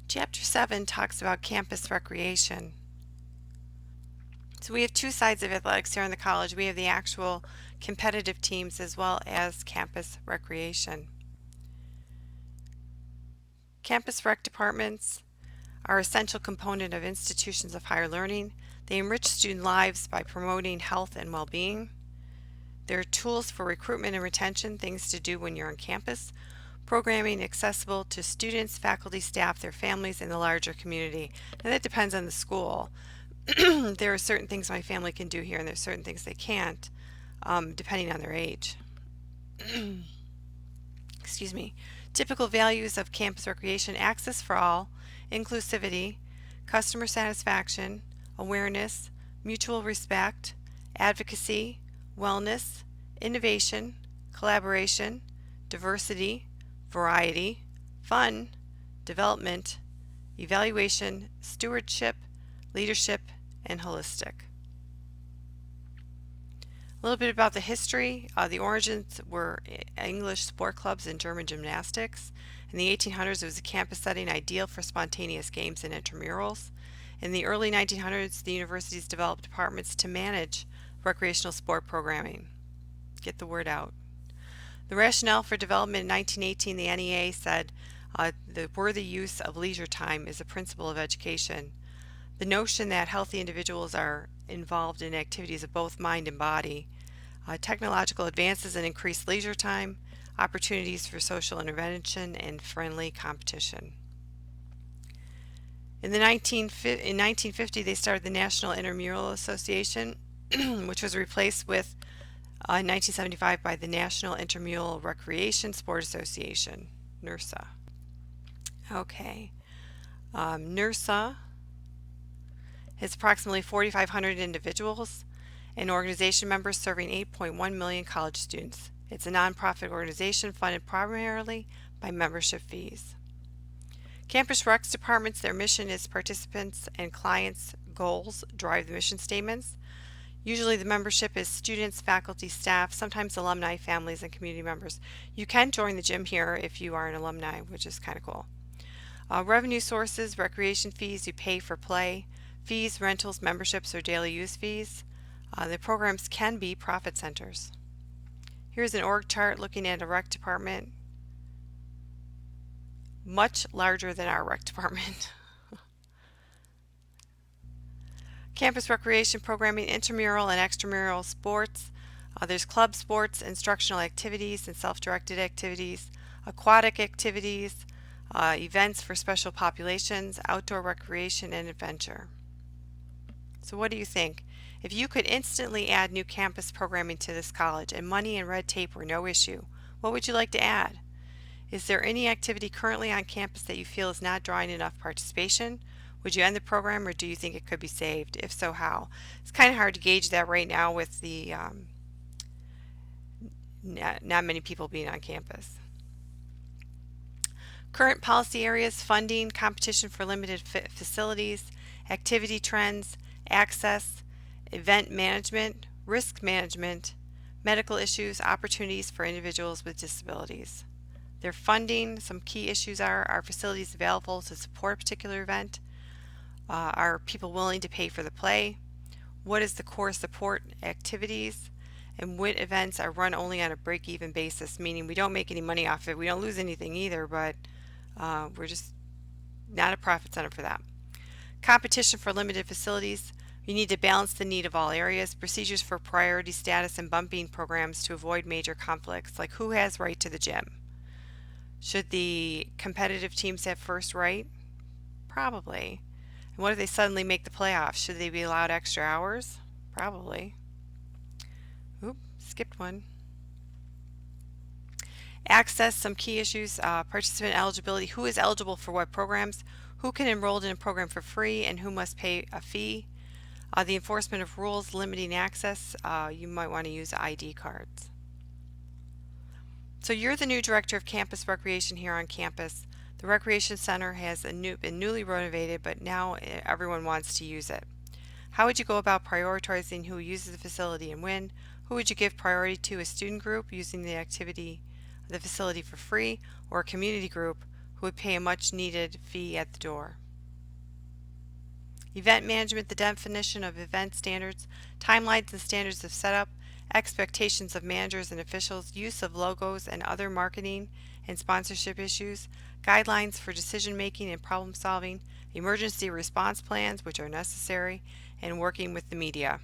Chapter 7 talks about campus recreation. So we have two sides of athletics here in the college. We have the actual competitive teams as well as campus recreation. Campus rec departments are an essential component of institutions of higher learning. They enrich student lives by promoting health and well-being. They're tools for recruitment and retention, things to do when you're on campus. Programming accessible to students, faculty, staff, their families, and the larger community. And that depends on the school. There are certain things my family can do here and there's certain things they can't, depending on their age. Excuse me. Typical values of campus recreation: access for all, inclusivity, customer satisfaction, awareness, mutual respect, advocacy, wellness, innovation, collaboration, diversity, variety, fun, development, evaluation, stewardship, leadership, and holistic. A little bit about the history. The origins were English sport clubs and German gymnastics. In the 1800s, it was a campus setting ideal for spontaneous games and intramurals. In the early 1900s, the universities developed departments to manage recreational sport programming. Get the word out. The rationale for development in 1918, the NEA said the worthy use of leisure time is a principle of education. The notion that healthy individuals are involved in activities of both mind and body, technological advances and increased leisure time, opportunities for social intervention, and friendly competition. In 1950, they started the National Intramural Association, which was replaced with in 1975 by the National Intramural Recreation Sport Association, NIRSA. Okay, NIRSA has approximately 4,500 individuals and organization members serving 8.1 million college students. It's a nonprofit organization funded primarily by membership fees. Campus Recs departments, their mission is participants and clients' goals drive the mission statements. Usually the membership is students, faculty, staff, sometimes alumni, families, and community members. You can join the gym here if you are an alumni, which is kind of cool. Revenue sources: recreation fees, you pay for play, fees, rentals, memberships, or daily use fees. The programs can be profit centers. Here's an org chart looking at a rec department. Much larger than our rec department. Campus recreation programming: intramural and extramural sports. There's club sports, instructional activities and self-directed activities, aquatic activities, events for special populations, outdoor recreation, and adventure. So what do you think? If you could instantly add new campus programming to this college and money and red tape were no issue, what would you like to add? Is there any activity currently on campus that you feel is not drawing enough participation? Would you end the program, or do you think it could be saved? If so, how? It's kind of hard to gauge that right now with the not many people being on campus. Current policy areas: funding, competition for limited facilities, activity trends, access, event management, risk management, medical issues, opportunities for individuals with disabilities. Their funding: some key issues are facilities available to support a particular event? Are people willing to pay for the play? What is the core support activities? And what events are run only on a break-even basis, meaning we don't make any money off it, we don't lose anything either, but we're just not a profit center for that. Competition for limited facilities: you need to balance the need of all areas. Procedures for priority status and bumping programs to avoid major conflicts, like who has right to the gym. Should the competitive teams have first right? Probably. And what if they suddenly make the playoffs? Should they be allowed extra hours? Probably. Oop, skipped one. Access: some key issues. Participant eligibility: who is eligible for what programs? Who can enroll in a program for free and who must pay a fee? The enforcement of rules limiting access: you might want to use ID cards. So you're the new director of campus recreation here on campus. The Recreation Center has been newly renovated, but now everyone wants to use it. How would you go about prioritizing who uses the facility and when? Who would you give priority to: a student group using the facility for free, or a community group who would pay a much needed fee at the door. Event management, the definition of event standards, timelines and standards of setup, expectations of managers and officials, use of logos and other marketing and sponsorship issues, guidelines for decision making and problem solving, emergency response plans which are necessary, and working with the media.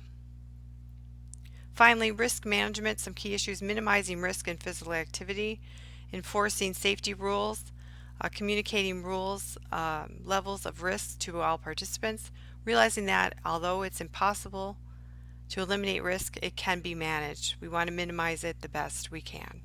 Finally, risk management, some key issues: minimizing risk in physical activity, enforcing safety rules, communicating rules, levels of risk to all participants, realizing that although it's impossible to eliminate risk, it can be managed. We want to minimize it the best we can.